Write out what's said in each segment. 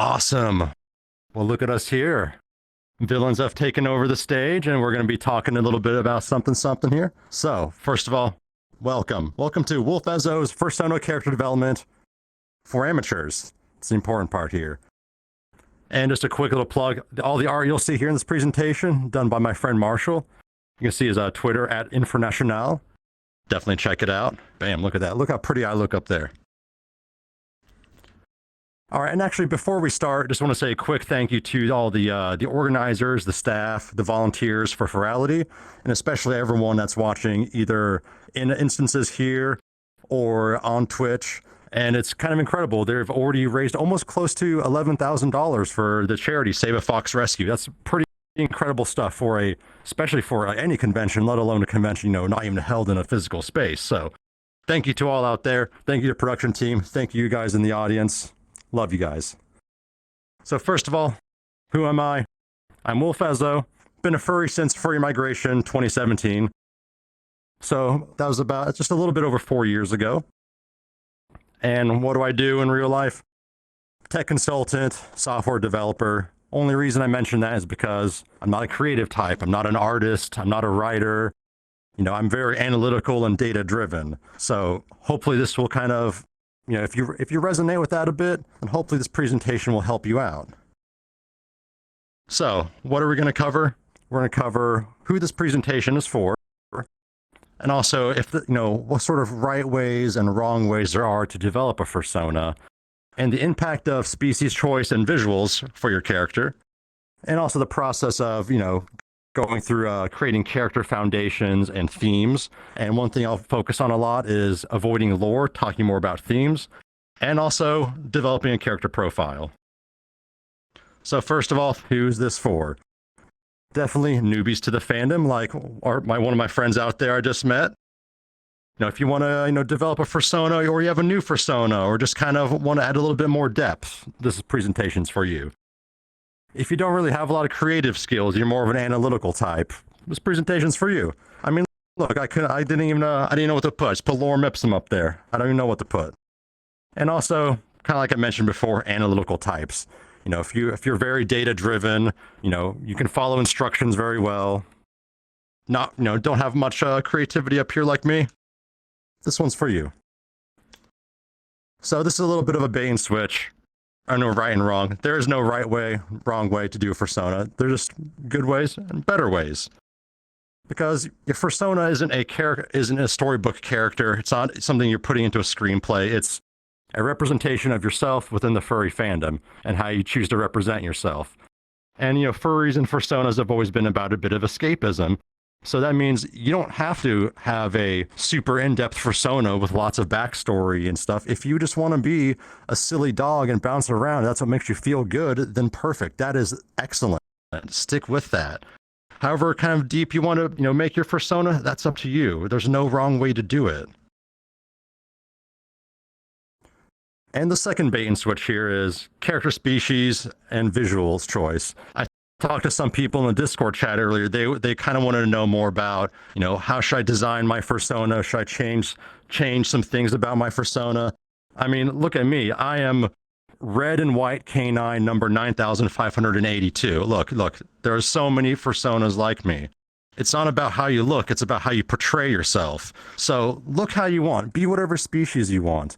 Awesome. Well, look at us here. Villains have taken over the stage, and we're going to be talking a little bit about something here. So, first of all, welcome. Welcome to Wolf Ezo's Fursona character development for amateurs. It's the important part here. And just a quick little plug, all the art you'll see here in this presentation, done by my friend Marshall. You can see his Twitter at Infernational. Definitely check it out. Bam, look at that. Look how pretty I look up there. All right, and actually, before we start, just want to say a quick thank you to all the organizers, the staff, the volunteers for Furality, and especially everyone that's watching either in instances here or on Twitch. And it's kind of incredible. They've already raised almost close to $11,000 for the charity Save a Fox Rescue. That's pretty incredible stuff especially for any convention, let alone a convention, not even held in a physical space. So thank you to all out there. Thank you to the production team. Thank you guys in the audience. Love you guys. So first of all, who am I? I'm Wolf Ezo. Been a furry since Furry Migration 2017. So that was about just a little bit over 4 years ago. And what do I do in real life? Tech consultant, software developer. Only reason I mention that is because I'm not a creative type. I'm not an artist. I'm not a writer. I'm very analytical and data driven. So hopefully this will kind of, if you resonate with that a bit, then hopefully this presentation will help you out. So what are we going to cover? We're going to cover who this presentation is for, and also what sort of right ways and wrong ways there are to develop a fursona, and the impact of species choice and visuals for your character, and also the process of going through creating character foundations and themes. And one thing I'll focus on a lot is avoiding lore, talking more about themes, and also developing a character profile. So first of all, who's this for? Definitely newbies to the fandom, like one of my friends out there I just met. If you want to develop a fursona, or you have a new fursona, or just kind of want to add a little bit more depth, this presentation's for you. If you don't really have a lot of creative skills, you're more of an analytical type, this presentation's for you. I mean, look, I didn't know what to put. I just put lorem ipsum up there. I don't even know what to put. And also, kind of like I mentioned before, analytical types. If you're very data driven, you can follow instructions very well. Don't have much creativity up here like me. This one's for you. So this is a little bit of a bait and switch. I know right and wrong. There is no right way, wrong way to do a fursona. There's just good ways and better ways. Because your fursona isn't a storybook character. It's not something you're putting into a screenplay. It's a representation of yourself within the furry fandom and how you choose to represent yourself. And furries and fursonas have always been about a bit of escapism. So that means you don't have to have a super in-depth fursona with lots of backstory and stuff. If you just want to be a silly dog and bounce around, that's what makes you feel good, then perfect. That is excellent. Stick with that. However kind of deep you want to make your fursona, that's up to you. There's no wrong way to do it. And the second bait and switch here is character species and visuals choice. I talked to some people in the Discord chat earlier. They kind of wanted to know more about, how should I design my fursona? Should I change some things about my fursona? I mean, look at me. I am red and white canine number 9,582. Look, there are so many fursonas like me. It's not about how you look. It's about how you portray yourself. So look how you want. Be whatever species you want.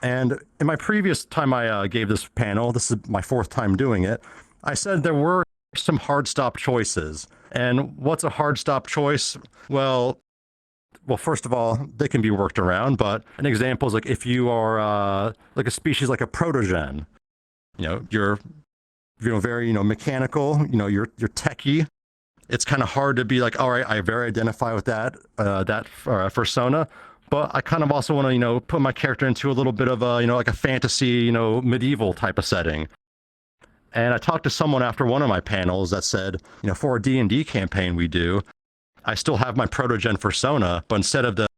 And in my previous time I gave this panel, this is my 4th time doing it, I said there were some hard stop choices. And what's a hard stop choice? Well, first of all, they can be worked around, but an example is like if you are like a species like a protogen, you're very mechanical, you're techie. It's kind of hard to be like, all right, I very identify with that fursona, but I kind of also want to put my character into a little bit of a like a fantasy medieval type of setting. And I talked to someone after one of my panels that said, for a D&D campaign we do, I still have my protogen fursona, but instead of the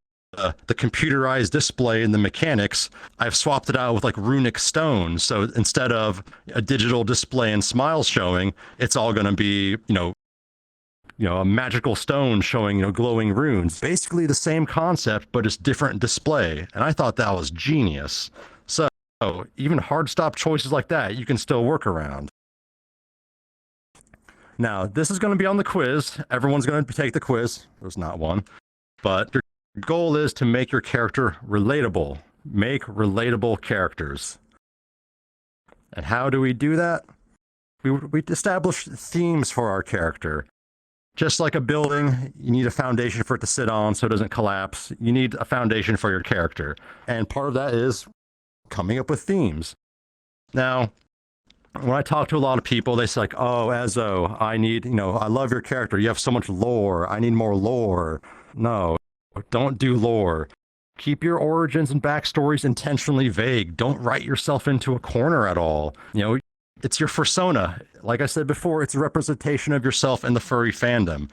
computerized display and the mechanics, I've swapped it out with like runic stones. So instead of a digital display and smiles showing, it's all going to be, a magical stone showing, glowing runes. Basically the same concept, but it's different display. And I thought that was genius. So Oh, even hard stop choices like that, you can still work around. Now, this is going to be on the quiz. Everyone's going to take the quiz. There's not one. But your goal is to make your character relatable. Make relatable characters. And how do we do that? We establish themes for our character. Just like a building, you need a foundation for it to sit on so it doesn't collapse. You need a foundation for your character. And part of that is coming up with themes. Now, when I talk to a lot of people, they say like, oh, Ezo, I need, I love your character. You have so much lore. I need more lore. No, don't do lore. Keep your origins and backstories intentionally vague. Don't write yourself into a corner at all. It's your Fursona. Like I said before, it's a representation of yourself in the furry fandom.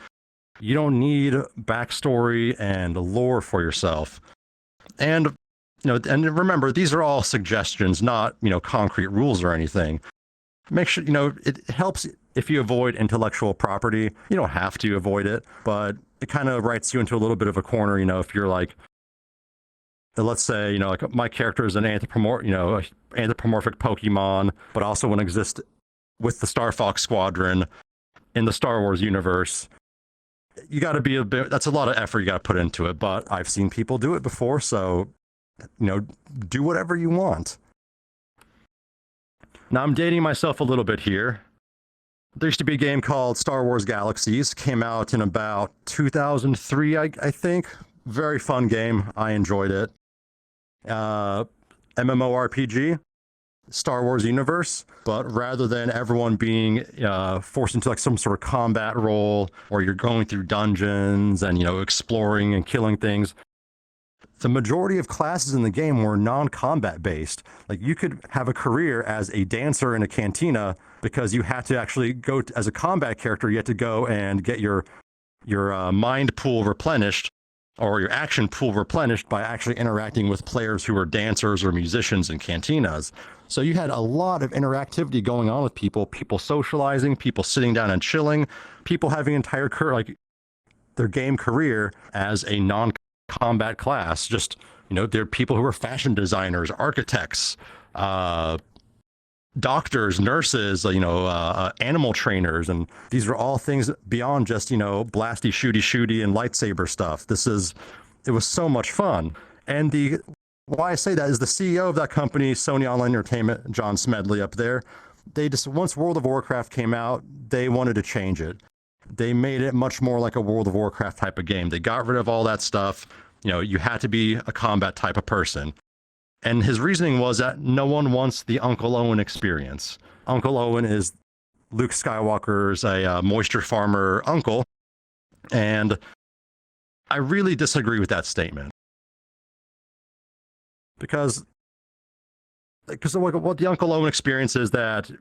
You don't need backstory and lore for yourself. And, and remember, these are all suggestions, not, concrete rules or anything. Make sure, it helps if you avoid intellectual property. You don't have to avoid it, but it kind of writes you into a little bit of a corner, if you're like, let's say, like my character is an anthropomorphic Pokemon, but also want to exist with the Star Fox Squadron in the Star Wars universe. You got to be that's a lot of effort you got to put into it, but I've seen people do it before, so, do whatever you want. Now, I'm dating myself a little bit here. There used to be a game called Star Wars Galaxies, came out in about 2003, I think. Very fun game. I enjoyed it. MMORPG, Star Wars universe, but rather than everyone being forced into like some sort of combat role where you're going through dungeons and, exploring and killing things, the majority of classes in the game were non-combat based. Like you could have a career as a dancer in a cantina because you had to actually go as a combat character. You had to go and get your mind pool replenished or your action pool replenished by actually interacting with players who were dancers or musicians in cantinas. So you had a lot of interactivity going on with people socializing, people sitting down and chilling, people having entire their game career as a non-combat class. Just, there are people who are fashion designers, architects, doctors, nurses, animal trainers, and these are all things beyond just, blasty, shooty, and lightsaber stuff. It was so much fun. And why I say that is the CEO of that company, Sony Online Entertainment, John Smedley up there, once World of Warcraft came out, they wanted to change it. They made it much more like a World of Warcraft type of game. They got rid of all that stuff. You had to be a combat type of person. And his reasoning was that no one wants the Uncle Owen experience. Uncle Owen is Luke Skywalker's a moisture farmer uncle. And I really disagree with that statement. Because what the Uncle Owen experience is the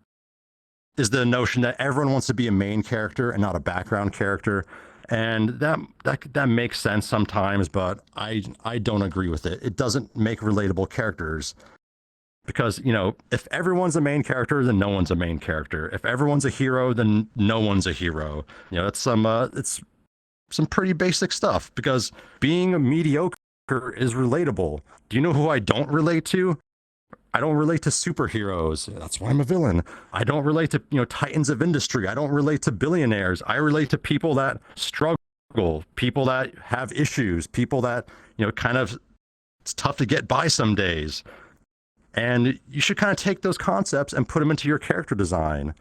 notion that everyone wants to be a main character and not a background character. And that makes sense sometimes, but I don't agree with it. It doesn't make relatable characters because, if everyone's a main character, then no one's a main character. If everyone's a hero, then no one's a hero. It's some pretty basic stuff because being mediocre is relatable. Do you know who I don't relate to? I don't relate to superheroes. That's why I'm a villain. I don't relate to, titans of industry. I don't relate to billionaires. I relate to people that struggle, people that have issues, people that, it's tough to get by some days. And you should kind of take those concepts and put them into your character design,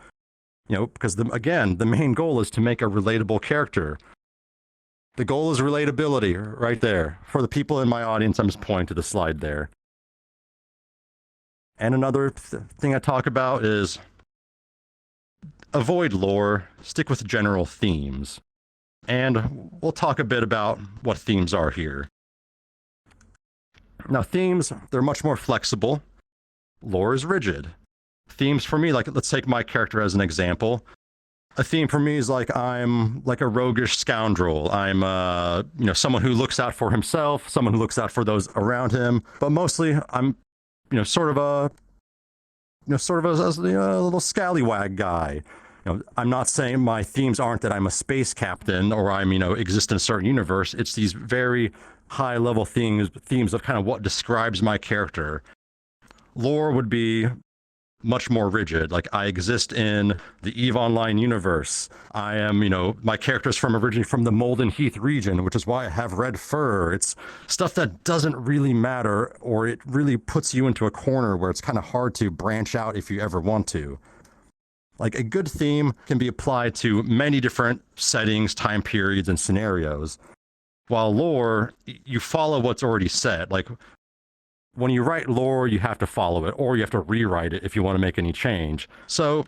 because the main goal is to make a relatable character. The goal is relatability right there. For the people in my audience, I'm just pointing to the slide there. And another thing I talk about is avoid lore, stick with general themes. And we'll talk a bit about what themes are here. Now, themes, they're much more flexible. Lore is rigid. Themes for me, let's take my character as an example. A theme for me is I'm like a roguish scoundrel. I'm, someone who looks out for himself, someone who looks out for those around him. But mostly, I'm sort of a little scallywag guy. I'm not saying my themes aren't that I'm a space captain or I'm, exist in a certain universe. It's these very high level themes of kind of what describes my character. lore would be much more rigid. Like, I exist in the EVE Online universe. I am, my character's from originally from the Molden Heath region, which is why I have red fur. It's stuff that doesn't really matter, or it really puts you into a corner where it's kind of hard to branch out if you ever want to. Like, a good theme can be applied to many different settings, time periods, and scenarios. While lore, you follow what's already set. Like, when you write lore, you have to follow it, or you have to rewrite it if you want to make any change. So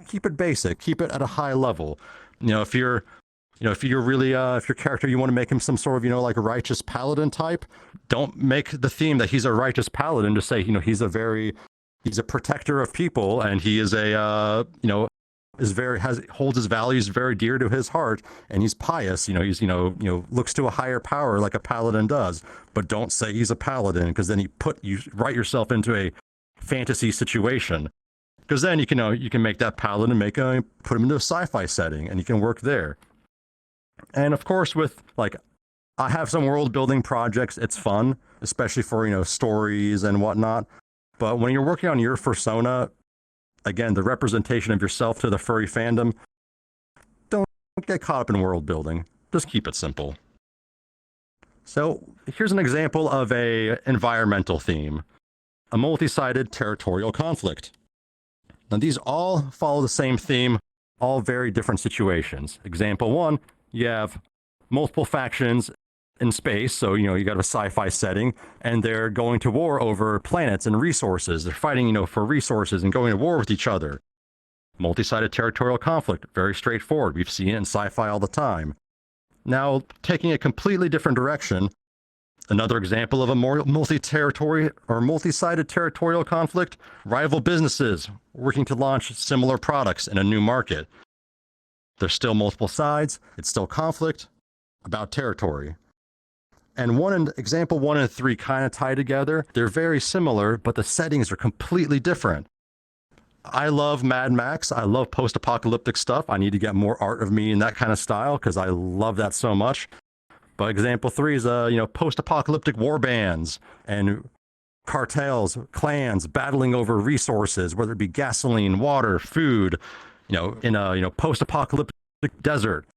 keep it basic, keep it at a high level. If you're really, if your character, you want to make him some sort of, like a righteous paladin type, don't make the theme that he's a righteous paladin. Just say, he's a protector of people, and he is a, holds his values very dear to his heart, and he's pious. He's looks to a higher power like a paladin does. But don't say he's a paladin, because then you write yourself into a fantasy situation. Because then you can make that paladin put him into a sci-fi setting, and you can work there. And of course, with I have some world building projects. It's fun, especially for stories and whatnot. But when you're working on your Fursona, again, the representation of yourself to the furry fandom, don't get caught up in world building. Just keep it simple. So here's an example of a environmental theme, a multi-sided territorial conflict. Now, these all follow the same theme, all very different situations. Example 1, you have multiple factions in space, so you got a sci-fi setting, and they're going to war over planets and resources. They're fighting for resources and going to war with each other. Multi-sided territorial conflict, very straightforward. We've seen it in sci-fi all the time. Now, taking a completely different direction, another example of a more multi-territory or multi-sided territorial conflict, rival businesses working to launch similar products in a new market. There's still multiple sides, it's still conflict about territory. And example 1 and 3 kind of tie together. They're very similar, but the settings are completely different. I love Mad Max. I love post-apocalyptic stuff. I need to get more art of me in that kind of style because I love that so much. But example 3 is post-apocalyptic war bands and cartels, clans battling over resources, whether it be gasoline, water, food, in a post-apocalyptic desert.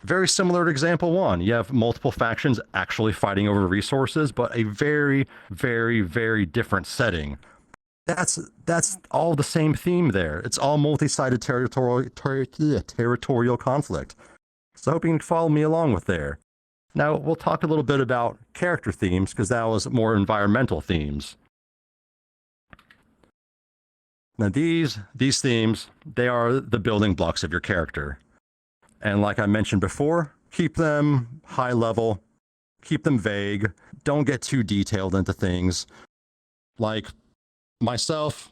Very similar to example 1. You have multiple factions actually fighting over resources, but a very, very, very different setting. That's all the same theme there. It's all multi-sided territorial conflict. So I hope you can follow me along with there. Now, we'll talk a little bit about character themes, because that was more environmental themes. Now, these themes, they are the building blocks of your character. And like I mentioned before, keep them high level, keep them vague, don't get too detailed into things. Like myself,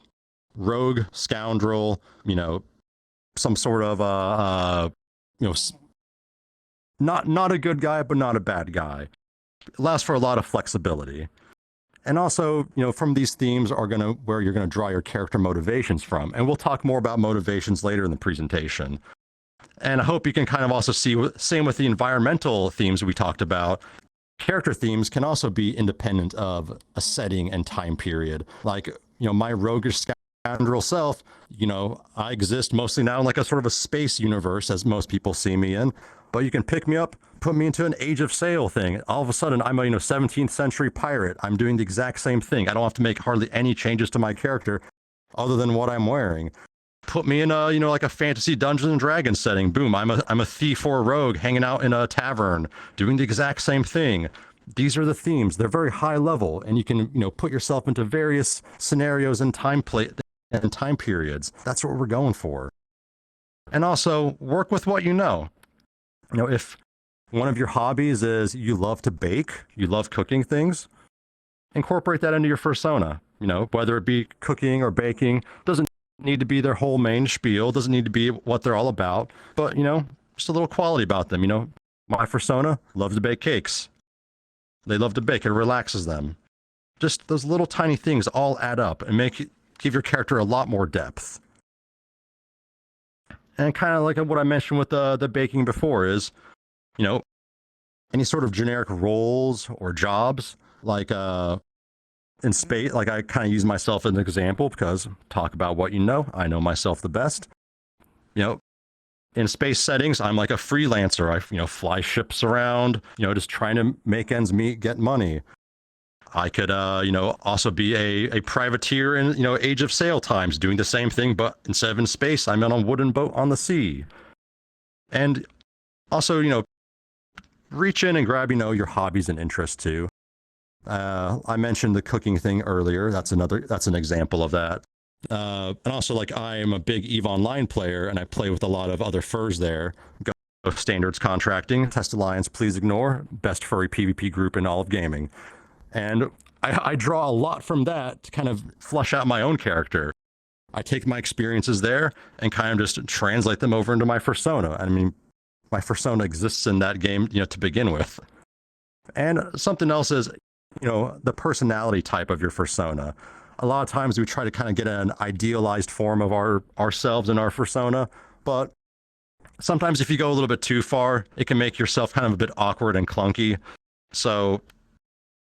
rogue, scoundrel, some sort of, not a good guy, but not a bad guy. It allows for a lot of flexibility. And also, from these themes are where you're going to draw your character motivations from. And we'll talk more about motivations later in the presentation. And I hope you can kind of also see, same with the environmental themes we talked about, character themes can also be independent of a setting and time period. Like, my roguish scoundrel self, I exist mostly now in like a sort of a space universe, as most people see me in. But you can pick me up, put me into an Age of Sail thing. All of a sudden, I'm a 17th century pirate. I'm doing the exact same thing. I don't have to make hardly any changes to my character other than what I'm wearing. Put me in a, like a fantasy Dungeons and Dragons setting. Boom, I'm a thief or a rogue hanging out in a tavern, doing the exact same thing. These are the themes. They're very high level, and you can, put yourself into various scenarios and time periods. That's what we're going for. And also, work with what you know. If one of your hobbies is you love to bake, you love cooking things, incorporate that into your Fursona. Whether it be cooking or baking, doesn't need to be their whole main spiel, doesn't need to be what they're all about, but just a little quality about them. My Fursona loves to bake cakes. They love to bake. It relaxes them. Just those little tiny things all add up and give your character a lot more depth. And kind of like what I mentioned with the baking before is, any sort of generic roles or jobs, like In space, like I kind of use myself as an example because talk about what you know. I know myself the best. You know, in space settings, I'm like a freelancer. I, fly ships around, just trying to make ends meet, get money. I could, also be a privateer in, Age of Sail times, doing the same thing, but instead of in space, I'm on a wooden boat on the sea. And also, reach in and grab, your hobbies and interests too. I mentioned the cooking thing earlier. That's an example of that. And also, like, I am a big EVE Online player, and I play with a lot of other furs there. Go Standards Contracting, Test Alliance, please ignore, best furry PvP group in all of gaming. And I draw a lot from that to kind of flush out my own character. I take my experiences there and kind of just translate them over into my Fursona. I mean, my Fursona exists in that game, to begin with. And something else is, the personality type of your Fursona. A lot of times we try to kind of get an idealized form of ourselves in our Fursona, but sometimes if you go a little bit too far, it can make yourself kind of a bit awkward and clunky. So,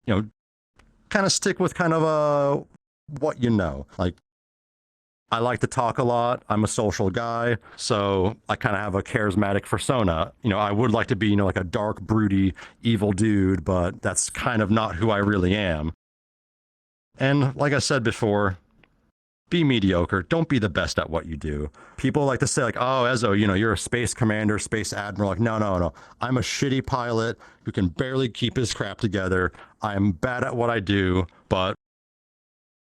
kind of stick with kind of what you know. Like, I like to talk a lot. I'm a social guy, so I kind of have a charismatic persona. I would like to be, like a dark, broody, evil dude, but that's kind of not who I really am. And like I said before, be mediocre. Don't be the best at what you do. People like to say, like, oh, Ezo, you're a space commander, space admiral. Like, no. I'm a shitty pilot who can barely keep his crap together. I'm bad at what I do, but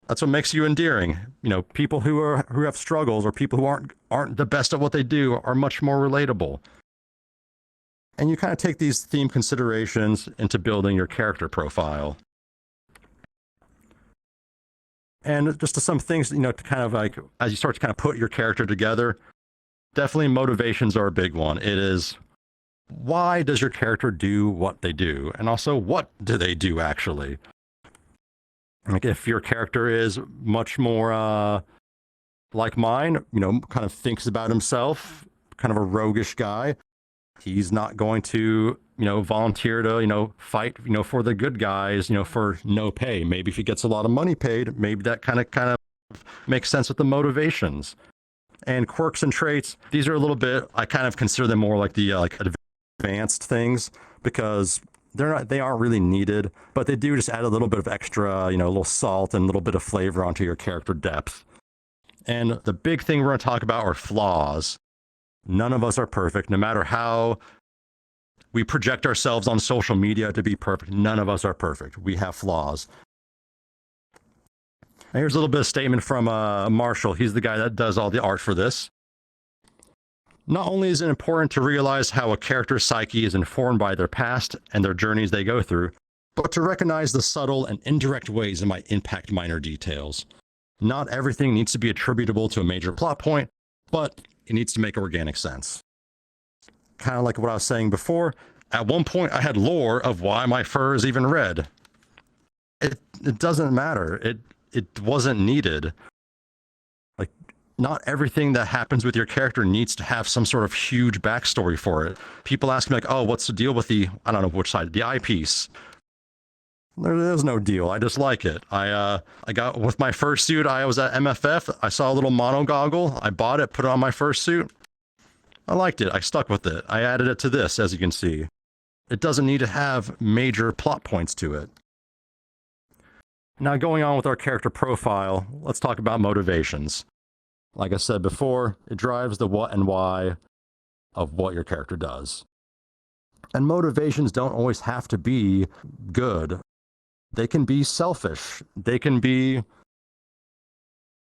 that's what makes you endearing. People who have struggles or people who aren't the best at what they do are much more relatable. And you kind of take these theme considerations into building your character profile. And just to some things, to kind of like, as you start to kind of put your character together, definitely motivations are a big one. It is, why does your character do what they do? And also, what do they do actually? Like, if your character is much more like mine, kind of thinks about himself, kind of a roguish guy, he's not going to, volunteer to, fight, for the good guys, for no pay. Maybe if he gets a lot of money paid, maybe that kind of makes sense with the motivations. And quirks and traits, these are a little bit, I kind of consider them more like the like advanced things, because they aren't really needed, but they do just add a little bit of extra, a little salt and a little bit of flavor onto your character depth. And the big thing we're going to talk about are flaws. None of us are perfect, no matter how we project ourselves on social media to be perfect. None of us are perfect. We have flaws. And here's a little bit of statement from Marshall. He's the guy that does all the art for this. Not only is it important to realize how a character's psyche is informed by their past and their journeys they go through, but to recognize the subtle and indirect ways it might impact minor details. Not everything needs to be attributable to a major plot point, but it needs to make organic sense. Kind of like what I was saying before, at one point I had lore of why my fur is even red. It doesn't matter. It wasn't needed. Like, not everything that happens with your character needs to have some sort of huge backstory for it. People ask me, like, oh, what's the deal with the, I don't know which side, the eyepiece? There's no deal. I just like it. I got, with my fursuit, I was at MFF. I saw a little mono goggle. I bought it, put it on my fursuit. I liked it. I stuck with it. I added it to this, as you can see. It doesn't need to have major plot points to it. Now, going on with our character profile, let's talk about motivations. Like I said before, it drives the what and why of what your character does. And motivations don't always have to be good. They can be selfish. They can be,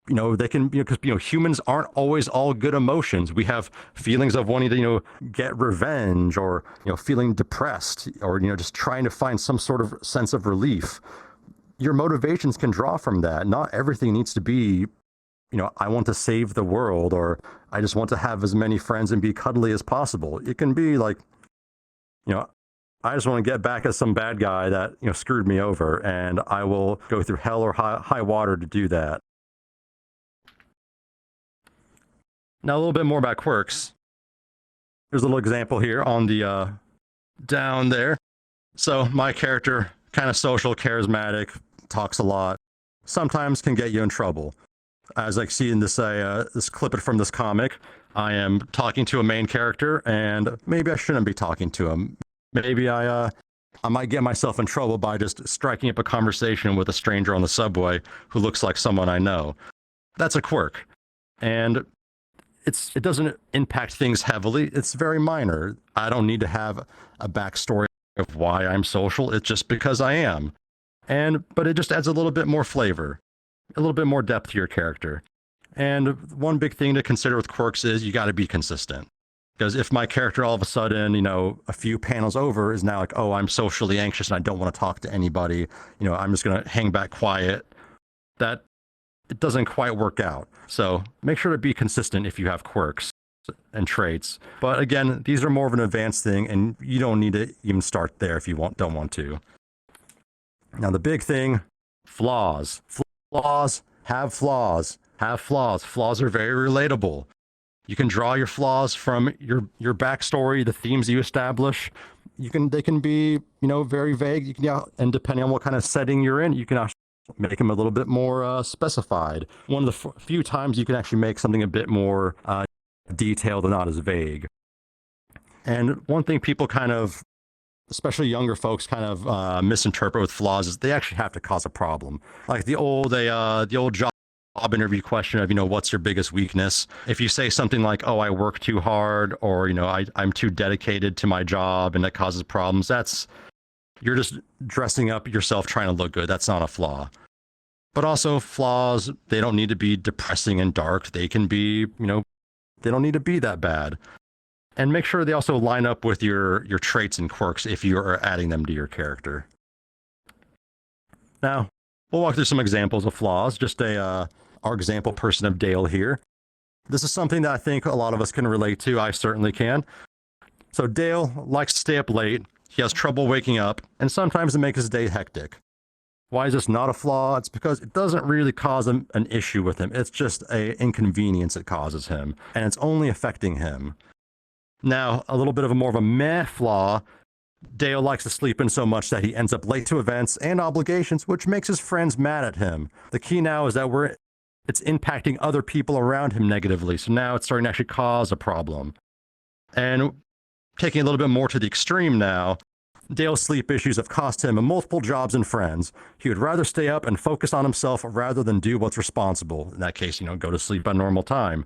because, humans aren't always all good emotions. We have feelings of wanting to, get revenge, or, feeling depressed, or, just trying to find some sort of sense of relief. Your motivations can draw from that. Not everything needs to be, I want to save the world, or I just want to have as many friends and be cuddly as possible. It can be like, I just want to get back at some bad guy that, screwed me over, and I will go through hell or high water to do that. Now, a little bit more about quirks. There's a little example here on the down there. So my character, kind of social, charismatic, talks a lot. sometimes can get you in trouble. As I see in this clip from this comic, I am talking to a main character, and maybe I shouldn't be talking to him. Maybe I might get myself in trouble by just striking up a conversation with a stranger on the subway who looks like someone I know. That's a quirk, and it doesn't impact things heavily. It's very minor. I don't need to have a backstory of why I'm social. It's just because I am, but it just adds a little bit more flavor, a little bit more depth to your character. And one big thing to consider with quirks is you got to be consistent. Because if my character all of a sudden, a few panels over is now like, oh, I'm socially anxious and I don't want to talk to anybody, I'm just going to hang back quiet, that it doesn't quite work out. So make sure to be consistent if you have quirks and traits. But again, these are more of an advanced thing, and you don't need to even start there if you don't want to. Now, the big thing, flaws. Flaws have flaws. Have flaws. Flaws are very relatable. You can draw your flaws from your backstory, the themes you establish. They can be, very vague. You can, and depending on what kind of setting you're in, you can actually make them a little bit more specified. One of the few times you can actually make something a bit more detailed and not as vague. And one thing people kind of, especially younger folks, kind of misinterpret with flaws is they actually have to cause a problem. Like the old job interview question of, what's your biggest weakness? If you say something like, oh, I work too hard, or, I'm too dedicated to my job and that causes problems, you're just dressing up yourself trying to look good. That's not a flaw. But also flaws, they don't need to be depressing and dark. They can be, they don't need to be that bad. And make sure they also line up with your traits and quirks if you are adding them to your character. Now, we'll walk through some examples of flaws. Just our example person of Dale here. This is something that I think a lot of us can relate to. I certainly can. So Dale likes to stay up late. He has trouble waking up, and sometimes it makes his day hectic. Why is this not a flaw? It's because it doesn't really cause an issue with him. It's just an inconvenience it causes him, and it's only affecting him. Now, a little bit of more of a meh flaw. Dale likes to sleep in so much that he ends up late to events and obligations, which makes his friends mad at him. The key now is that it's impacting other people around him negatively. So now it's starting to actually cause a problem. And taking a little bit more to the extreme now, Dale's sleep issues have cost him multiple jobs and friends. He would rather stay up and focus on himself rather than do what's responsible. In that case, go to sleep at normal time.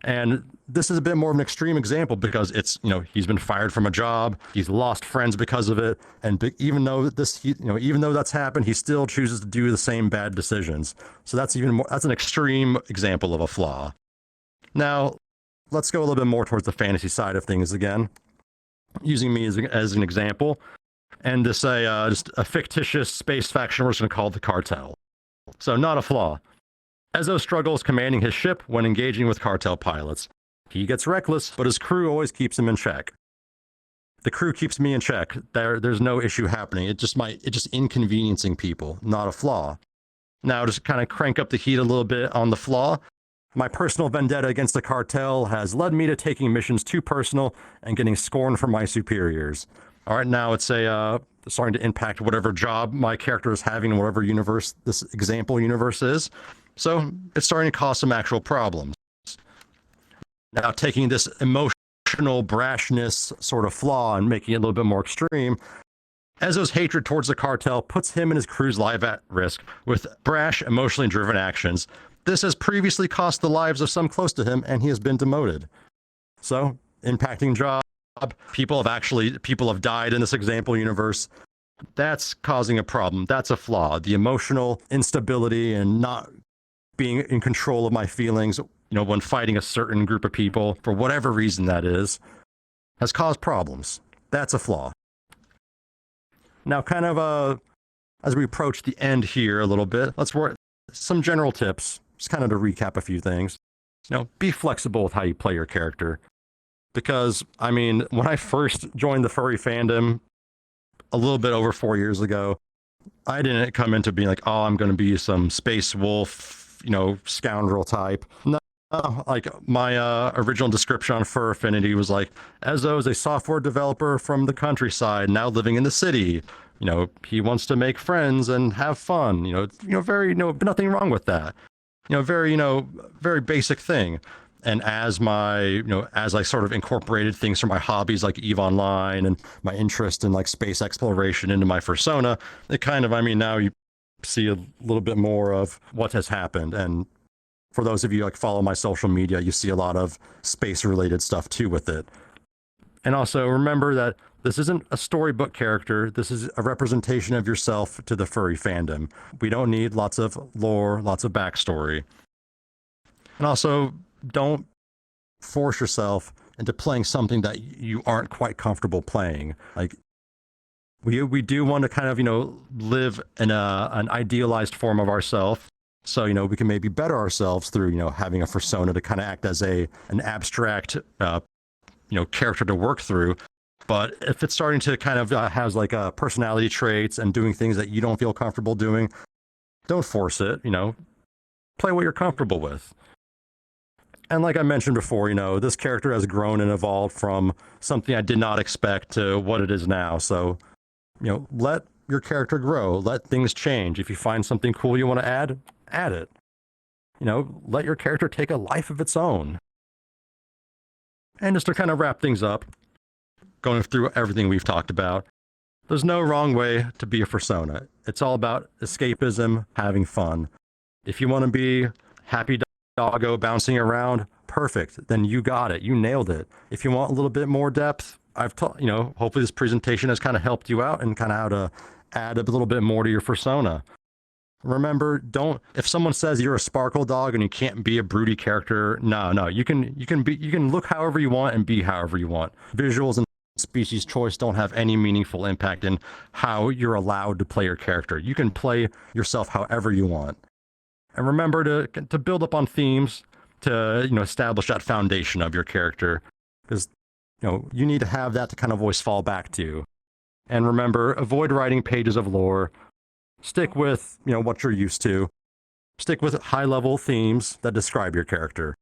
And this is a bit more of an extreme example because it's, he's been fired from a job, he's lost friends because of it, and even though that's happened, he still chooses to do the same bad decisions. So that's an extreme example of a flaw. Now, let's go a little bit more towards the fantasy side of things again, using me as an example, and just a fictitious space faction we're just going to call the Cartel. So not a flaw. Ezo struggles commanding his ship when engaging with cartel pilots. He gets reckless, but his crew always keeps him in check. The crew keeps me in check. There's no issue happening. It's just inconveniencing people, not a flaw. Now, just kind of crank up the heat a little bit on the flaw. My personal vendetta against the cartel has led me to taking missions too personal and getting scorned from my superiors. All right, now it's starting to impact whatever job my character is having in whatever universe this example universe is. So it's starting to cause some actual problems. Now, taking this emotional brashness sort of flaw and making it a little bit more extreme, Ezo's hatred towards the cartel puts him and his crew's life at risk with brash, emotionally driven actions. This has previously cost the lives of some close to him, and he has been demoted. So, impacting job, people have died in this example universe. That's causing a problem. That's a flaw. The emotional instability and not being in control of my feelings, when fighting a certain group of people, for whatever reason that is, has caused problems. That's a flaw. Now, kind of as we approach the end here a little bit, let's work some general tips, just kind of to recap a few things. Be flexible with how you play your character. Because, when I first joined the furry fandom a little bit over 4 years ago, I didn't come into being like, oh, I'm going to be some space wolf, scoundrel type. No, like my original description on Fur Affinity was like, Ezo is a software developer from the countryside, now living in the city. he wants to make friends and have fun. Very, nothing wrong with that. Very, very basic thing. And as as I sort of incorporated things from my hobbies like EVE Online and my interest in like space exploration into my Fursona, it kind of, now you see a little bit more of what has happened. And for those of you like follow my social media, you see a lot of space related stuff too with it. And also remember that this isn't a storybook character. This is a representation of yourself to the furry fandom. We don't need lots of lore, lots of backstory. And also, don't force yourself into playing something that you aren't quite comfortable playing. Like, we do want to kind of, live in an idealized form of ourselves. So, we can maybe better ourselves through, having a Fursona to kind of act as an abstract, character to work through. But if it's starting to kind of has like personality traits and doing things that you don't feel comfortable doing, don't force it, play what you're comfortable with. And like I mentioned before, this character has grown and evolved from something I did not expect to what it is now. So, let your character grow, let things change. If you find something cool you want to add it. Let your character take a life of its own. And just to kind of wrap things up, going through everything we've talked about, there's no wrong way to be a Fursona. It's all about escapism, having fun. If you want to be happy doggo bouncing around, perfect. Then you got it. You nailed it. If you want a little bit more depth, I've taught, hopefully this presentation has kind of helped you out and kind of how to add a little bit more to your Fursona. Remember, if someone says you're a sparkle dog and you can't be a broody character, no, you can look however you want and be however you want. Visuals and species choice don't have any meaningful impact in how you're allowed to play your character. You can play yourself however you want. And remember to build up on themes to, establish that foundation of your character, because, you need to have that to kind of always fall back to. And remember, avoid writing pages of lore. Stick with, what you're used to. Stick with high-level themes that describe your character.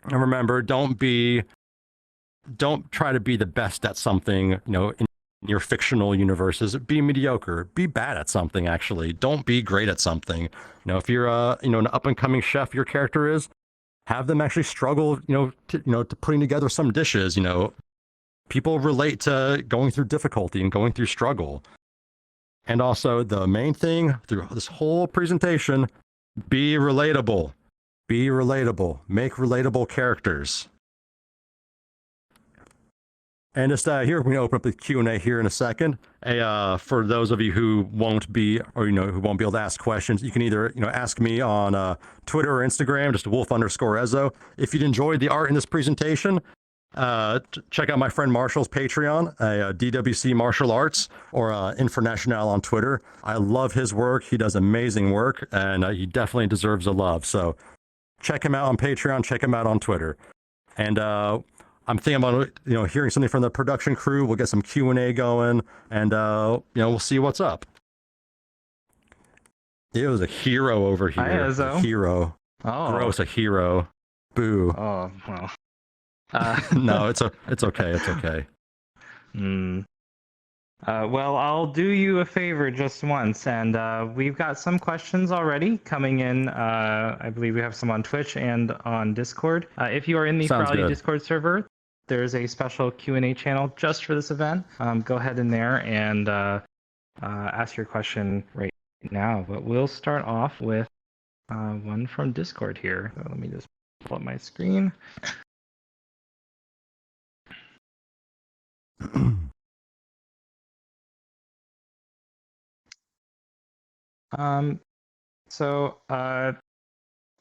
And remember, don't try to be the best at something, in your fictional universes. Be mediocre. Be bad at something, actually. Don't be great at something. If you're an up-and-coming chef, your character is, have them actually struggle, to putting together some dishes. People relate to going through difficulty and going through struggle. And also, the main thing through this whole presentation, be relatable. Be relatable. Make relatable characters. And just here, we're going to open up the Q&A here in a second. For those of you who won't be, or who won't be able to ask questions, you can either ask me on Twitter or Instagram, just Wolf_Ezo. If you'd enjoyed the art in this presentation, check out my friend Marshall's Patreon, DWC Martial Arts, or Infernational on Twitter. I love his work. He does amazing work, and he definitely deserves a love. So check him out on Patreon. Check him out on Twitter. And I'm thinking about hearing something from the production crew. We'll get some Q&A going, and we'll see what's up. It was a hero over here. Hi, Ezo. A hero. Oh. Gross, a hero. Boo. Oh, well. No, it's okay. It's okay. Well, I'll do you a favor just once, and we've got some questions already coming in. I believe we have some on Twitch and on Discord. If you are in the Furality Discord server, there's a special Q&A channel just for this event. Go ahead in there and ask your question right now. But we'll start off with one from Discord here. So let me just pull up my screen.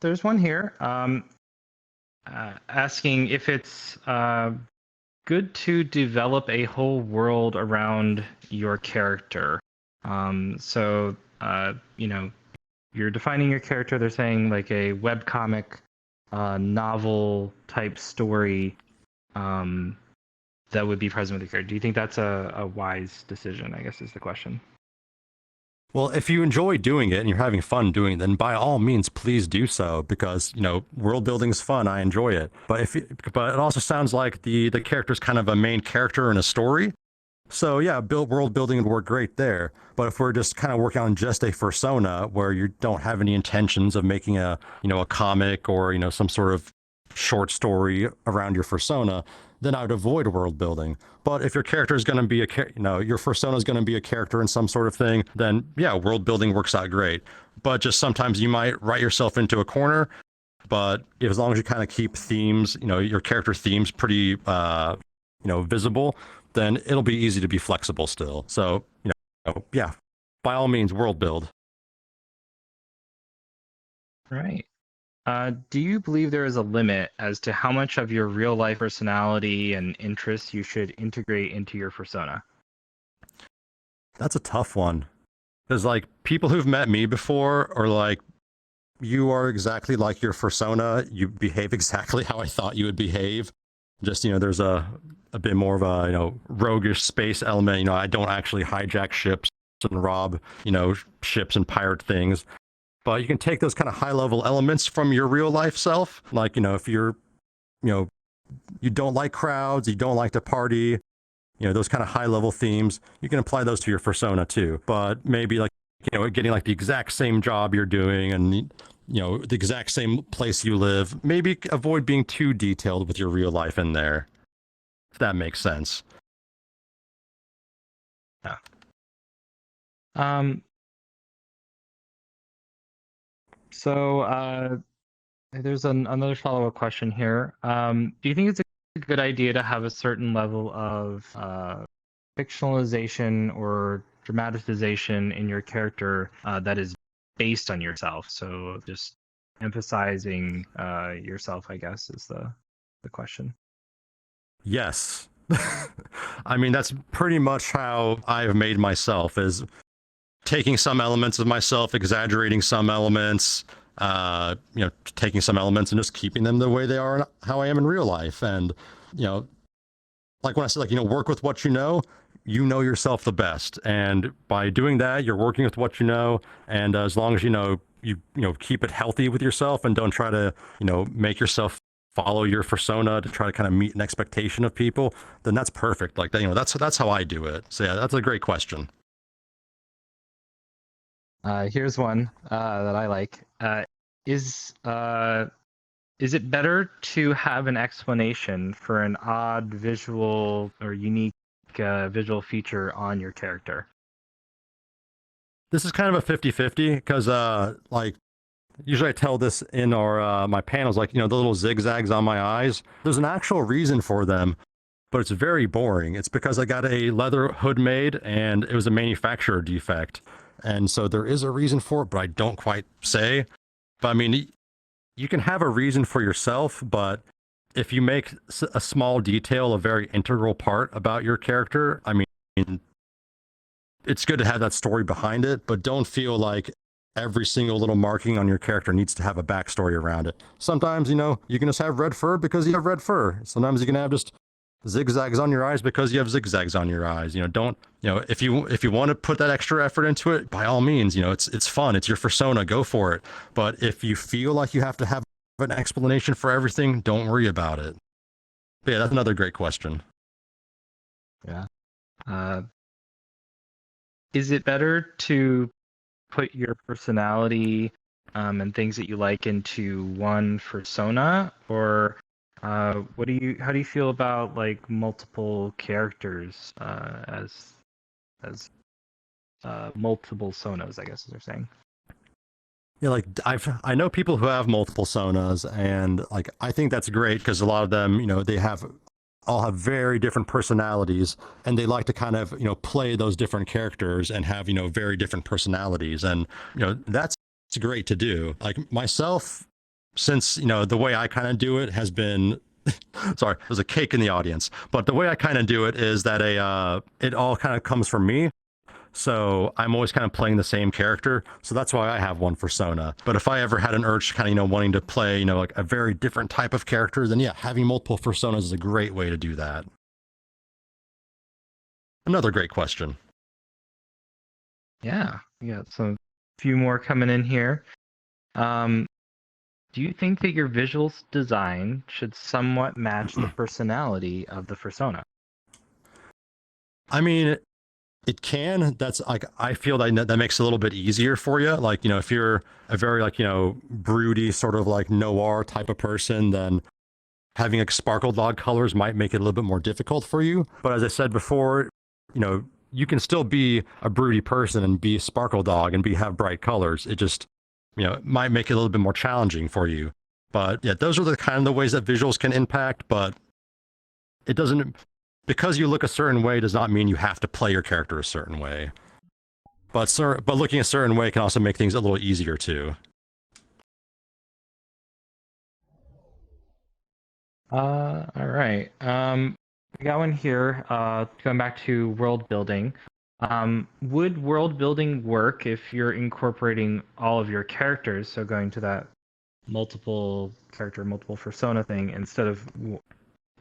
There's one here asking if it's good to develop a whole world around your character. You're defining your character. They're saying like a webcomic, novel type story that would be present with the character. Do you think that's a wise decision, I guess is the question. Well, if you enjoy doing it and you're having fun doing it, then by all means, please do so, because, world building is fun. I enjoy it. But it also sounds like the character's kind of a main character in a story. So yeah, world building would work great there. But if we're just kind of working on just a fursona where you don't have any intentions of making a comic or some sort of short story around your fursona, then I would avoid world building. But if your character is going to be your fursona is going to be a character in some sort of thing, then yeah, world building works out great. But just sometimes you might write yourself into a corner. But as long as you kind of keep themes, your character themes pretty, visible, then it'll be easy to be flexible still. So, yeah, by all means, world build. Right. Do you believe there is a limit as to how much of your real life personality and interests you should integrate into your persona? That's a tough one. Because, like, people who've met me before are like, you are exactly like your persona. You behave exactly how I thought you would behave. Just, there's a bit more of a, roguish space element. I don't actually hijack ships and rob, ships and pirate things. But you can take those kind of high level elements from your real life self. Like, if you're, you don't like crowds, you don't like to party, those kind of high level themes, you can apply those to your persona too. But maybe like, getting like the exact same job you're doing and, the exact same place you live, maybe avoid being too detailed with your real life in there, if that makes sense. Yeah. So there's another follow-up question here. Do you think it's a good idea to have a certain level of fictionalization or dramatization in your character that is based on yourself? So just emphasizing yourself, I guess, is the question. Yes. I mean, that's pretty much how I've made myself, is taking some elements of myself, exaggerating some elements, taking some elements and just keeping them the way they are and how I am in real life. And, like when I say, like, work with what you know yourself the best. And by doing that, you're working with what you know. And as long as, you keep it healthy with yourself and don't try to, make yourself follow your persona to try to kind of meet an expectation of people, then that's perfect. Like, that's how I do it. So yeah, that's a great question. Here's one that I like. Is it better to have an explanation for an odd visual or unique visual feature on your character? This is kind of a 50-50 because like usually I tell this in our my panels, like, the little zigzags on my eyes, there's an actual reason for them, but it's very boring. It's because I got a leather hood made and it was a manufacturer defect. And so there is a reason for it, but I don't quite say. But I mean, you can have a reason for yourself, but if you make a small detail a very integral part about your character, I mean, it's good to have that story behind it, but don't feel like every single little marking on your character needs to have a backstory around it. Sometimes, you can just have red fur because you have red fur. Sometimes you can have just zigzags on your eyes because you have zigzags on your eyes. Don't, if you want to put that extra effort into it, by all means, it's fun. It's your persona, go for it. But if you feel like you have to have an explanation for everything, don't worry about it. But yeah, that's another great question. Yeah. Is it better to put your personality and things that you like into one persona, or how do you feel about like multiple characters as multiple sonas, I guess, as they're saying? Yeah, like I know people who have multiple sonas, and like I think that's great because a lot of them, they all have very different personalities, and they like to kind of play those different characters and have very different personalities, and that's great to do. Like myself, since the way I kind of do it has been sorry, there's a cake in the audience, but the way I kind of do it is that it all kind of comes from me. So I'm always kind of playing the same character. So that's why I have one persona. But if I ever had an urge to kind of, wanting to play, like a very different type of character, then yeah, having multiple personas is a great way to do that. Another great question. Yeah, we got some few more coming in here. Do you think that your visual design should somewhat match the personality of the persona? I mean, it can. That's like, I feel that makes it a little bit easier for you. Like, if you're a very like, broody sort of like noir type of person, then having like sparkle dog colors might make it a little bit more difficult for you. But as I said before, you can still be a broody person and be a sparkle dog and have bright colors. It just, it might make it a little bit more challenging for you. But yeah, those are the kind of the ways that visuals can impact, but it doesn't, because you look a certain way does not mean you have to play your character a certain way. But looking a certain way can also make things a little easier too. All right. We got one here. Going back to world building. Would world building work if you're incorporating all of your characters? So going to that multiple character, multiple Fursona thing instead of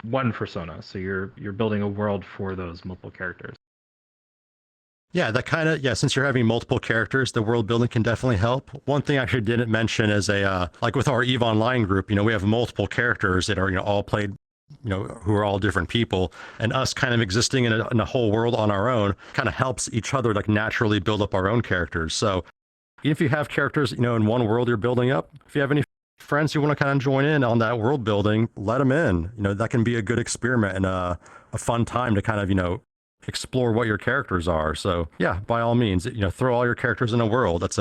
one Fursona. So you're building a world for those multiple characters. Yeah, since you're having multiple characters, the world building can definitely help. One thing I actually didn't mention is like with our EVE Online group, we have multiple characters that are, all played, who are all different people, and us kind of existing in a whole world on our own kind of helps each other like naturally build up our own characters. So even if you have characters, in one world you're building up, if you have any friends who want to kind of join in on that world building, let them in. That can be a good experiment and a fun time to kind of, explore what your characters are. So yeah, by all means, throw all your characters in a world. That's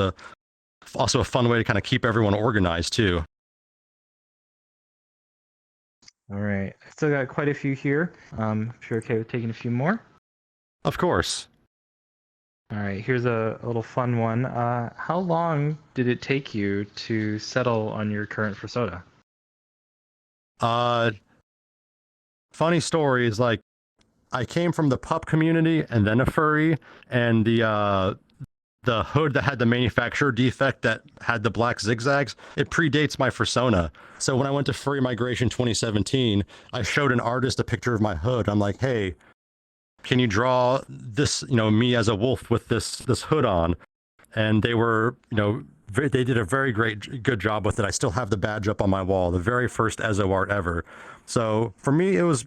also a fun way to kind of keep everyone organized too. All right, I still got quite a few here. If you're okay with taking a few more. Of course. All right, here's a little fun one. How long did it take you to settle on your current Fursona? Funny story is like, I came from the pup community and then a furry, and the hood that had the manufacturer defect that had the black zigzags, it predates my Fursona. So when I went to Furry Migration 2017, I showed an artist a picture of my hood. I'm like, hey, can you draw this, me as a wolf with this hood on? And they were, they did a very good job with it. I still have the badge up on my wall, the very first Ezo art ever. So for me, it was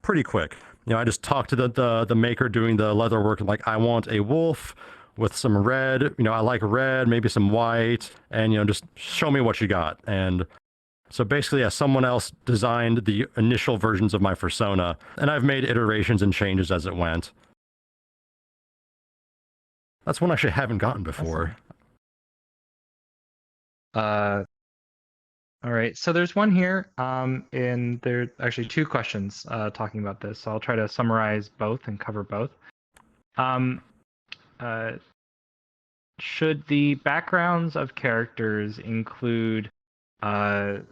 pretty quick. I just talked to the maker doing the leather work. Like, I want a wolf with some red. I like red, maybe some white, and just show me what you got. And so basically, yeah, someone else designed the initial versions of my Fursona, and I've made iterations and changes as it went. That's one I actually haven't gotten before. All right, so there's one here, and there are actually two questions talking about this. So I'll try to summarize both and cover both. Should the backgrounds of characters include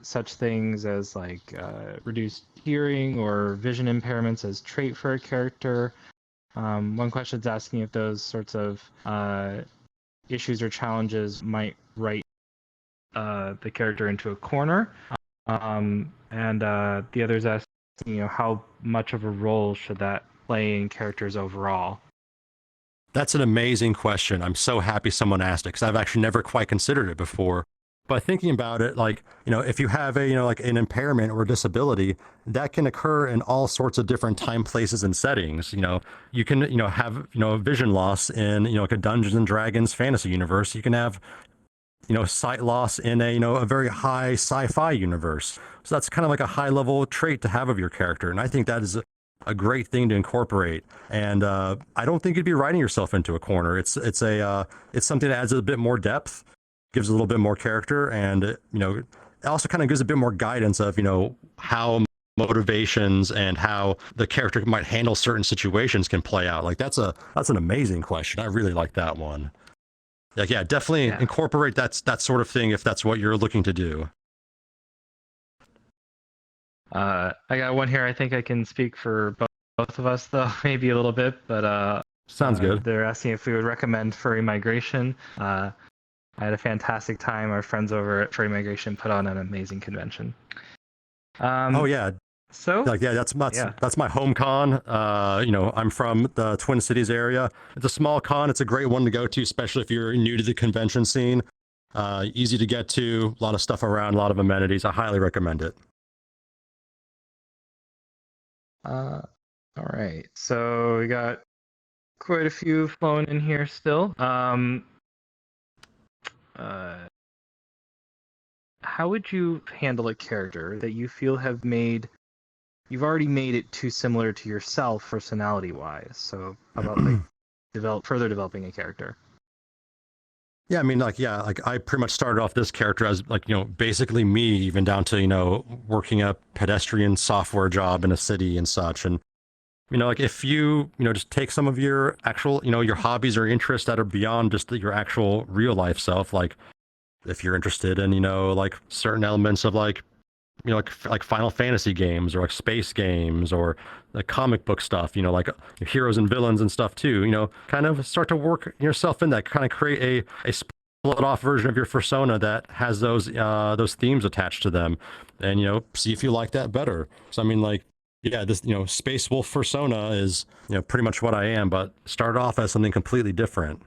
such things as like reduced hearing or vision impairments as trait for a character? One question is asking if those sorts of issues or challenges might write the character into a corner, and the other is asking, how much of a role should that play in characters overall? That's an amazing question. I'm so happy someone asked it because I've actually never quite considered it before. But thinking about it, like, if you have a, like an impairment or a disability, that can occur in all sorts of different time, places, and settings. You can, have, vision loss in, like a Dungeons and Dragons fantasy universe. You can have, sight loss in a, a very high sci-fi universe. So that's kind of like a high level trait to have of your character. And I think that is a great thing to incorporate. And I don't think you'd be writing yourself into a corner. It's something that adds a bit more depth, gives a little bit more character, and it also kind of gives a bit more guidance of how motivations and how the character might handle certain situations can play out. Like that's an amazing question. I really like that one. Like, yeah, definitely incorporate that sort of thing if that's what you're looking to do. I got one here. I think I can speak for both of us, though, maybe a little bit, but sounds good. They're asking if we would recommend Furry Migration. I had a fantastic time. Our friends over at Furry Migration put on an amazing convention. Oh yeah. So like, yeah, that's my home con. I'm from the Twin Cities area. It's a small con. It's a great one to go to, especially if you're new to the convention scene. Easy to get to, a lot of stuff around, a lot of amenities. I highly recommend it. All right. So we got quite a few flown in here still. How would you handle a character that you feel you've already made it too similar to yourself personality wise? So how about like further developing a character? Yeah, I mean, like, yeah, like I pretty much started off this character as like, basically me, even down to, working a pedestrian software job in a city and such. And, like if you, just take some of your actual, your hobbies or interests that are beyond just your actual real life self, like if you're interested in, like certain elements of like, like Final Fantasy games or like space games or like comic book stuff, like heroes and villains and stuff too, kind of start to work yourself in that, kind of create a split off version of your persona that has those themes attached to them, and see if you like that better. So I mean, like, yeah, this Space Wolf Fursona is pretty much what I am, but start off as something completely different.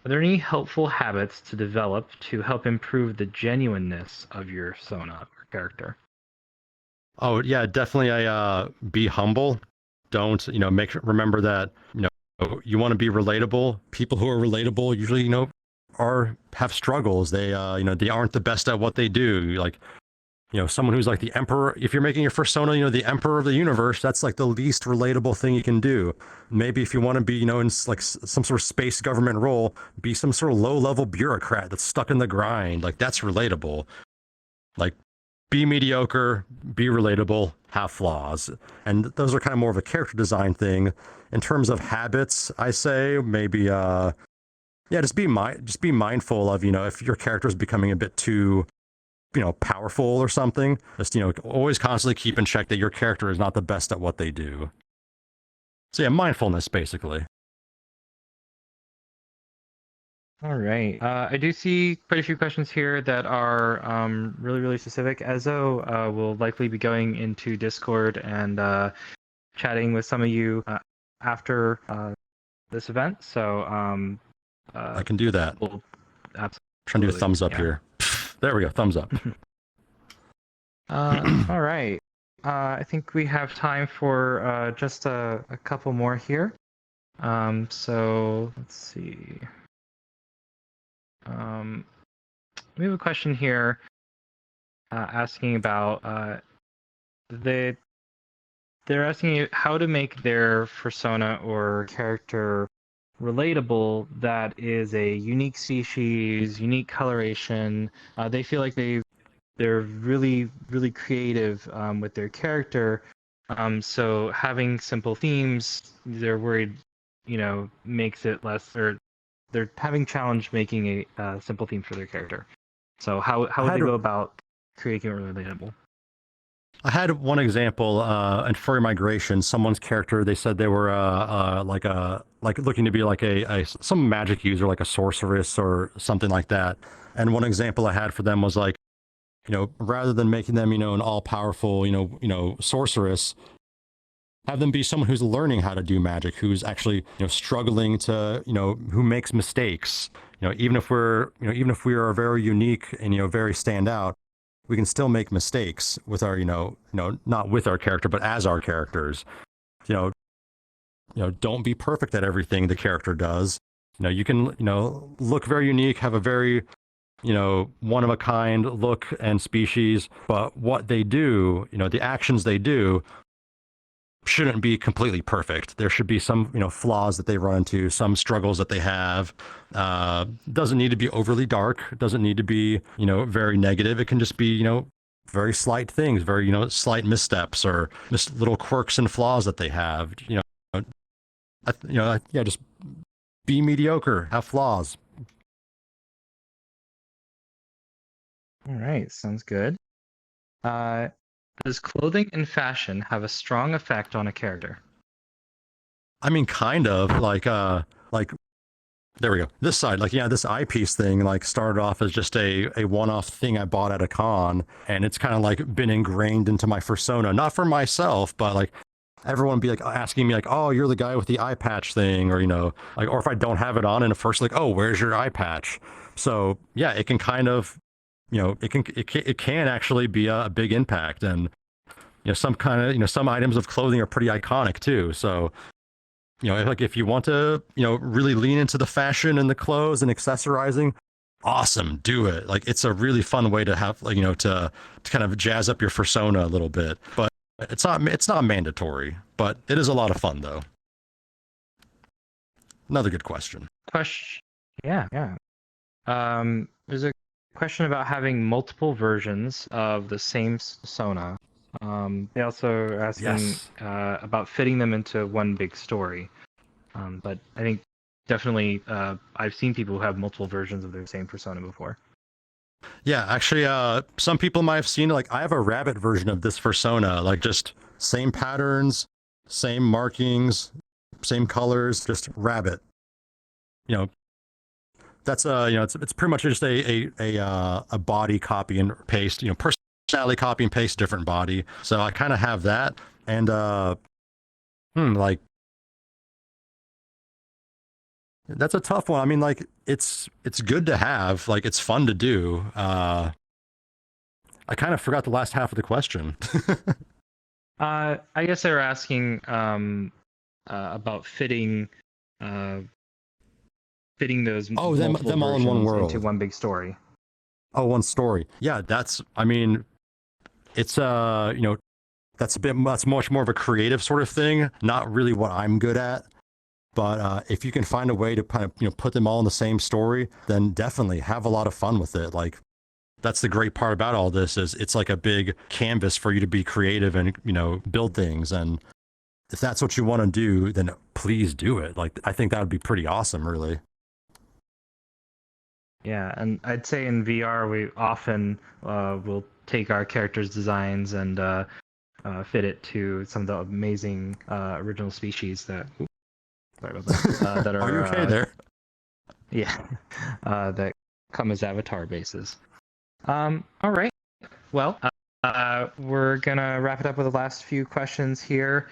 Are there any helpful habits to develop to help improve the genuineness of your persona or character? Oh yeah, definitely. I be humble. Don't remember that you want to be relatable. People who are relatable usually have struggles. They they aren't the best at what they do. Like someone who's like the emperor. If you're making your persona, the emperor of the universe, that's like the least relatable thing you can do. Maybe if you want to be in like some sort of space government role, be some sort of low level bureaucrat that's stuck in the grind. Like that's relatable. Like be mediocre, be relatable, have flaws. And those are kind of more of a character design thing. In terms of habits, I say maybe yeah, just be mindful of, if your character is becoming a bit too, powerful or something. Just, always constantly keep in check that your character is not the best at what they do. So yeah, mindfulness basically. All right. I do see quite a few questions here that are really, really specific. Ezo will likely be going into Discord and chatting with some of you after this event. So I can do that. we'll absolutely. Trying to do a thumbs up here. There we go. Thumbs up. All right. I think we have time for just a couple more here. So let's see. We have a question here asking about they're asking you how to make their persona or character relatable that is a unique species, unique coloration. They feel like they're really, really creative with their character. So having simple themes, they're worried, makes it less, or they're having challenge making a simple theme for their character. So how would they go about creating it relatable? I had one example in Furry Migration. Someone's character, they said they were like looking to be like some magic user, like a sorceress or something like that. And one example I had for them was like, rather than making them, an all powerful, sorceress, have them be someone who's learning how to do magic, who's actually, struggling to, who makes mistakes. Even if we are very unique and, very stand out, we can still make mistakes with our, not with our character, but as our characters. Don't be perfect at everything the character does. You can, look very unique, have a very, one of a kind look and species, but what they do, the actions they do shouldn't be completely perfect. There should be some, flaws that they run into, some struggles that they have. Doesn't need to be overly dark. Doesn't need to be, very negative. It can just be, very slight things, very, slight missteps or just little quirks and flaws that they have. Yeah, just be mediocre, have flaws. All right, sounds good. Does clothing and fashion have a strong effect on a character? I mean, kind of like there we go. This side, like, yeah, this eyepiece thing, like, started off as just a one-off thing I bought at a con, and it's kind of like been ingrained into my persona, not for myself, but like everyone be like asking me like, oh, you're the guy with the eye patch thing, or like, or if I don't have it on, and at first like, oh, where's your eye patch? So yeah, it can kind of, it can actually be a big impact. And some kind of, some items of clothing are pretty iconic too. So, if you want to, really lean into the fashion and the clothes and accessorizing, awesome, do it. Like, it's a really fun way to have, like, to kind of jazz up your Fursona a little bit. But it's not mandatory, but it is a lot of fun though. Another good question. Yeah. There's a question about having multiple versions of the same Fursona. They also are asking about fitting them into one big story. But I think definitely I've seen people who have multiple versions of their same persona before. Yeah, actually, some people might have seen, like, I have a rabbit version of this Fursona, like, just same patterns, same markings, same colors, just rabbit. That's it's pretty much just a body copy and paste, personality copy and paste, different body. So I kind of have that, and like, that's a tough one. I mean, like, it's good to have, like, it's fun to do. I kind of forgot the last half of the question. I guess they were asking about fitting those them all in one world into one big story. Oh, one story. Yeah, I mean, it's that's much more of a creative sort of thing, not really what I'm good at. But if you can find a way to kind of, put them all in the same story, then definitely have a lot of fun with it. Like, that's the great part about all this, is it's like a big canvas for you to be creative and, build things. And if that's what you want to do, then please do it. Like, I think that would be pretty awesome, really. Yeah, and I'd say in VR we often will take our characters' designs and fit it to some of the amazing original species that. Sorry about that. That are you okay there? Yeah, that come as avatar bases. All right. Well, we're gonna wrap it up with the last few questions here.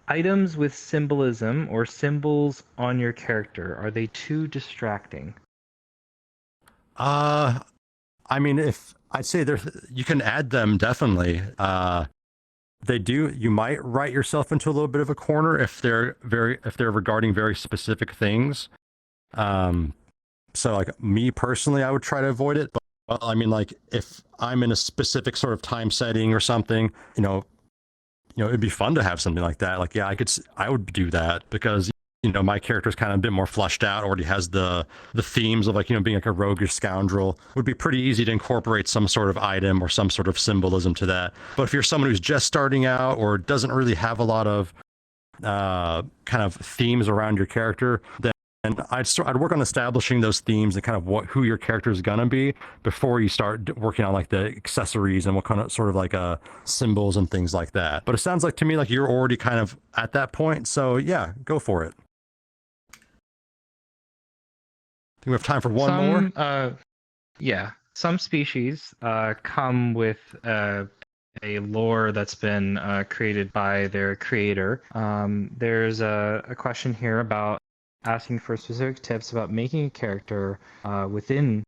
Items with symbolism or symbols on your character, are they too distracting? I mean, if I'd say you can add them, definitely. You might write yourself into a little bit of a corner if they're regarding very specific things. So, like, me personally, I would try to avoid it. But I mean, like, if I'm in a specific sort of time setting or something, it'd be fun to have something like that. Like, yeah, I would do that, because my character's kind of a bit more fleshed out, already has the themes of, like, being like a roguish scoundrel. It would be pretty easy to incorporate some sort of item or some sort of symbolism to that. But if you're someone who's just starting out or doesn't really have a lot of kind of themes around your character, then I'd work on establishing those themes and kind of who your character is gonna be before you start working on, like, the accessories and what kind of sort of, like, symbols and things like that. But it sounds like to me like you're already kind of at that point, so yeah, go for it. We have time for one more. Yeah, some species come with a lore that's been created by their creator. There's a question here about asking for specific tips about making a character within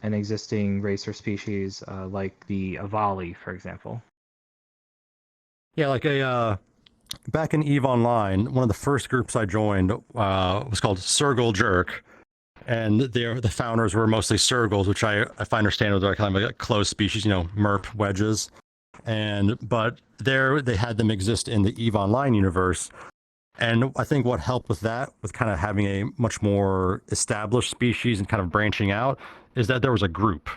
an existing race or species, like the Avali, for example. Yeah, like back in EVE Online, one of the first groups I joined was called Sergal Jerk. And the founders were mostly Sergals, which if I understand, they're kind of like a closed species, merp wedges. But they had them exist in the EVE Online universe. And I think what helped with that, with kind of having a much more established species and kind of branching out, is that there was a group.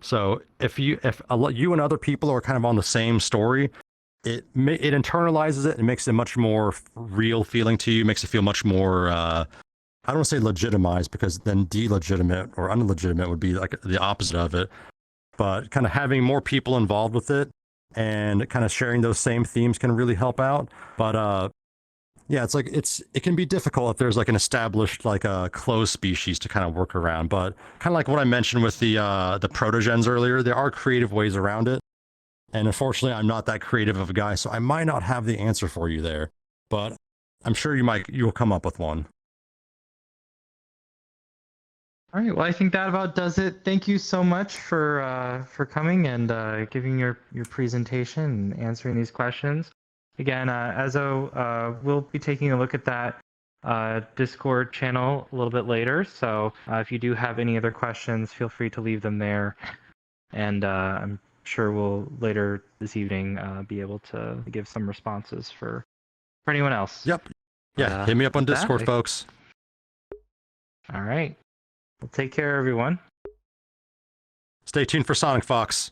So if you and other people are kind of on the same story, it internalizes it and makes it much more real feeling to you, makes it feel much more I don't want to say legitimized, because then delegitimate or unlegitimate would be like the opposite of it. But kind of having more people involved with it and kind of sharing those same themes can really help out. But yeah, it can be difficult if there's like an established, like a closed species to kind of work around. But kind of like what I mentioned with the protogens earlier, there are creative ways around it. And unfortunately, I'm not that creative of a guy, so I might not have the answer for you there. But I'm sure you'll come up with one. All right. Well, I think that about does it. Thank you so much for coming and giving your presentation and answering these questions. Again, Ezo, we'll be taking a look at that Discord channel a little bit later. So if you do have any other questions, feel free to leave them there. And I'm sure we'll later this evening be able to give some responses for anyone else. Yep. Yeah, hit me up on Discord, folks. All right. Well, take care, everyone. Stay tuned for Sonic Fox.